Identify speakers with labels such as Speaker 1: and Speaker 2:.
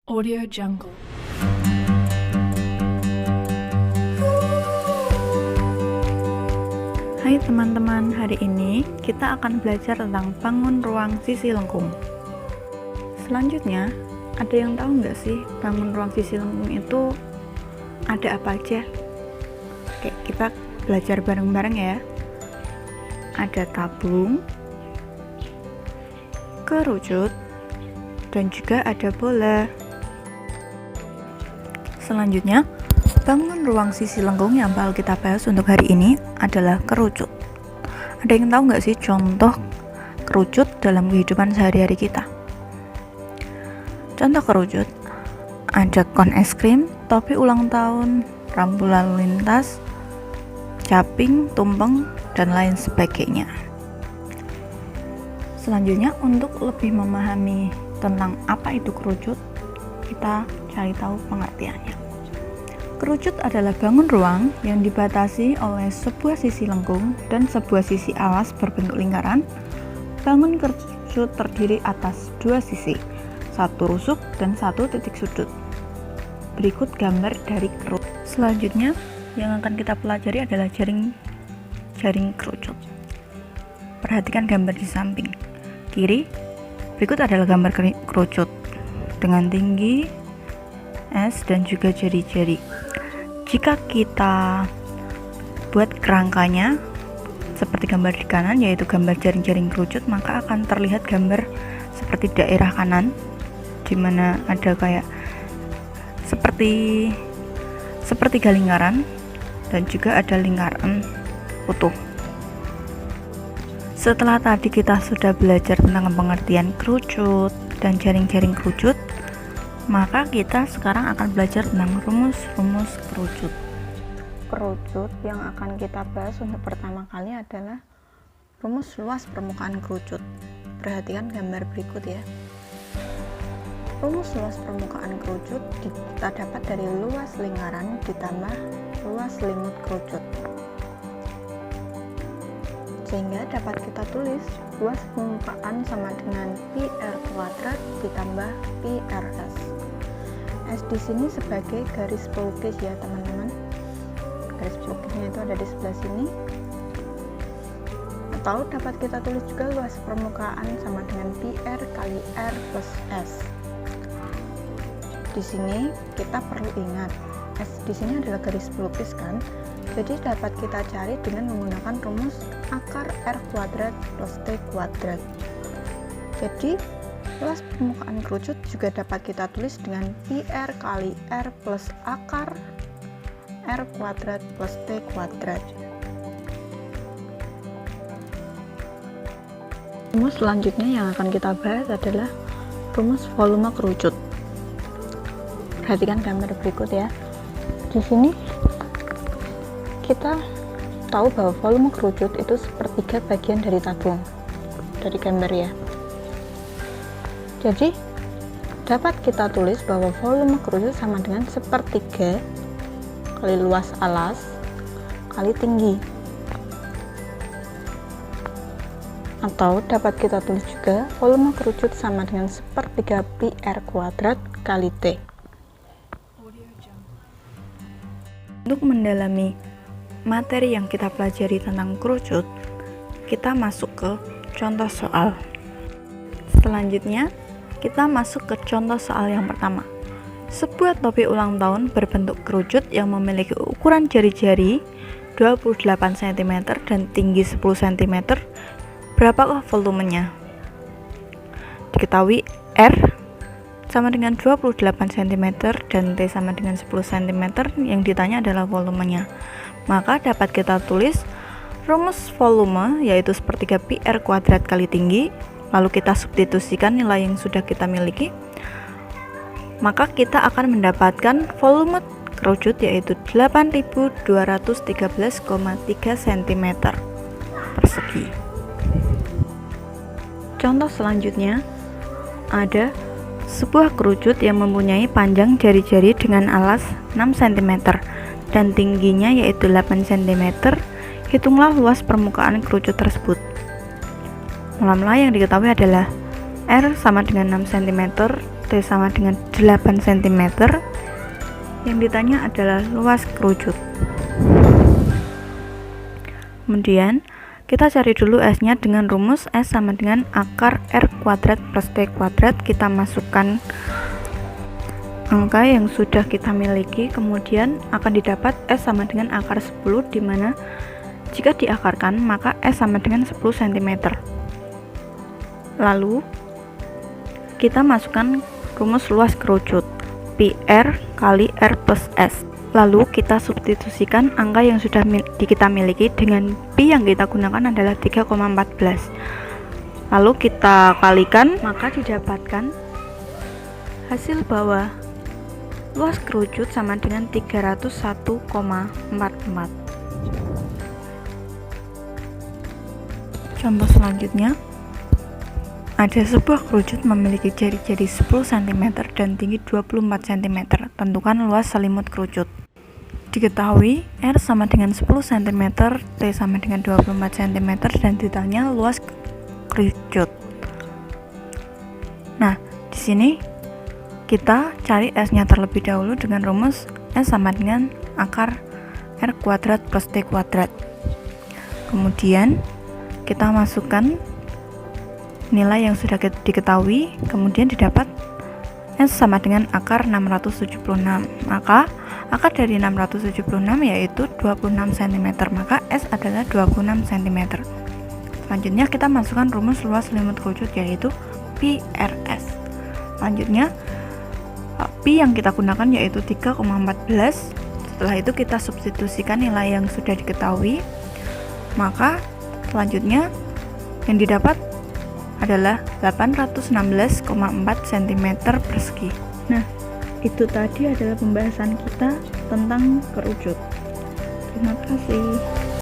Speaker 1: Audio Jungle.
Speaker 2: Hai teman-teman, hari ini kita akan belajar tentang bangun ruang sisi lengkung. Selanjutnya, ada yang tahu nggak sih bangun ruang sisi lengkung itu ada apa aja? Oke, kita belajar bareng-bareng ya. Ada tabung, kerucut, dan juga ada bola. Selanjutnya, bangun ruang sisi lengkung yang bakal kita bahas untuk hari ini adalah kerucut. Ada yang tahu nggak sih contoh kerucut dalam kehidupan sehari-hari kita? Contoh kerucut, ada kon es krim, topi ulang tahun, rambu lalu lintas, caping, tumpeng, dan lain sebagainya. Selanjutnya, untuk lebih memahami tentang apa itu kerucut, kita cari tahu pengertiannya. Kerucut adalah bangun ruang yang dibatasi oleh sebuah sisi lengkung dan sebuah sisi alas berbentuk lingkaran. Bangun kerucut terdiri atas dua sisi, satu rusuk dan satu titik sudut. Berikut gambar dari kerucut. Selanjutnya, yang akan kita pelajari adalah jaring kerucut. Perhatikan gambar di samping kiri. Berikut adalah gambar kerucut dengan tinggi S dan juga jari-jari. Jika kita buat kerangkanya seperti gambar di kanan, yaitu gambar jaring-jaring kerucut, maka akan terlihat gambar seperti daerah kanan, dimana ada kayak seperti lingkaran dan juga ada lingkaran utuh. Setelah tadi kita sudah belajar tentang pengertian kerucut dan jaring-jaring kerucut, maka kita sekarang akan belajar tentang rumus-rumus kerucut. Kerucut yang akan kita bahas untuk pertama kali adalah rumus luas permukaan kerucut. Perhatikan gambar berikut ya. Rumus luas permukaan kerucut kita dapat dari luas lingkaran ditambah luas limut kerucut. Sehingga dapat kita tulis luas permukaan sama dengan pi r kuadrat ditambah pi rs. S di sini sebagai garis pelukis ya teman-teman. Garis pelukisnya itu ada di sebelah sini. Atau dapat kita tulis juga luas permukaan sama dengan pi r kali r plus s. Di sini kita perlu ingat S di sini adalah garis pelukis kan. Jadi dapat kita cari dengan menggunakan rumus akar R kuadrat plus T kuadrat. Jadi luas permukaan kerucut juga dapat kita tulis dengan pi R kali R plus akar R kuadrat plus T kuadrat. Rumus selanjutnya yang akan kita bahas adalah rumus volume kerucut. Perhatikan gambar berikut ya. Di sini kita tahu bahwa volume kerucut itu sepertiga bagian dari tabung dari gambar ya. Jadi dapat kita tulis bahwa volume kerucut sama dengan sepertiga kali luas alas kali tinggi. Atau dapat kita tulis juga volume kerucut sama dengan sepertiga pi r kuadrat kali T. Untuk mendalami materi yang kita pelajari tentang kerucut, kita masuk ke contoh soal. Selanjutnya, kita masuk ke contoh soal yang pertama. Sebuah topi ulang tahun berbentuk kerucut yang memiliki ukuran jari-jari 28 cm dan tinggi 10 cm. Berapakah volumenya? Diketahui R sama dengan 28 cm dan T sama dengan 10 cm. Yang ditanya adalah volumenya. Maka dapat kita tulis rumus volume yaitu sepertiga pi r kuadrat kali tinggi, lalu kita substitusikan nilai yang sudah kita miliki, maka kita akan mendapatkan volume kerucut yaitu 8213,3 cm persegi. Contoh selanjutnya ada sebuah kerucut yang mempunyai panjang jari-jari dengan alas 6 cm dan tingginya yaitu 8 cm. Hitunglah luas permukaan kerucut tersebut. Mula-mula yang diketahui adalah R sama dengan 6 cm T sama dengan 8 cm. Yang ditanya adalah luas kerucut. Kemudian kita cari dulu S-nya dengan rumus S sama dengan akar R kuadrat plus T kuadrat. Kita masukkan angka yang sudah kita miliki, kemudian akan didapat S sama dengan akar 10, di mana jika diakarkan maka S sama dengan 10 cm. Lalu kita masukkan rumus luas kerucut, PR kali R plus S. Lalu kita substitusikan angka yang sudah kita miliki dengan pi yang kita gunakan adalah 3,14. Lalu kita kalikan, maka didapatkan hasil bahwa luas kerucut sama dengan 301,44. Contoh selanjutnya, ada sebuah kerucut memiliki jari-jari 10 cm dan tinggi 24 cm. Tentukan luas selimut kerucut. Diketahui R sama dengan 10 cm, T sama dengan 24 cm, dan ditanya luas kerucut. Nah, di sini kita cari S-nya terlebih dahulu dengan rumus S sama dengan akar R kuadrat plus T kuadrat. Kemudian kita masukkan nilai yang sudah diketahui, kemudian didapat S sama dengan akar 676. Maka akar dari 676 yaitu 26 cm, maka S adalah 26 cm. Selanjutnya kita masukkan rumus luas selimut kerucut yaitu PRS. Selanjutnya pi yang kita gunakan yaitu 3,14. Setelah itu kita substitusikan nilai yang sudah diketahui, maka selanjutnya yang didapat adalah 816,4 cm persegi. Nah, itu tadi adalah pembahasan kita tentang kerucut. Terima kasih.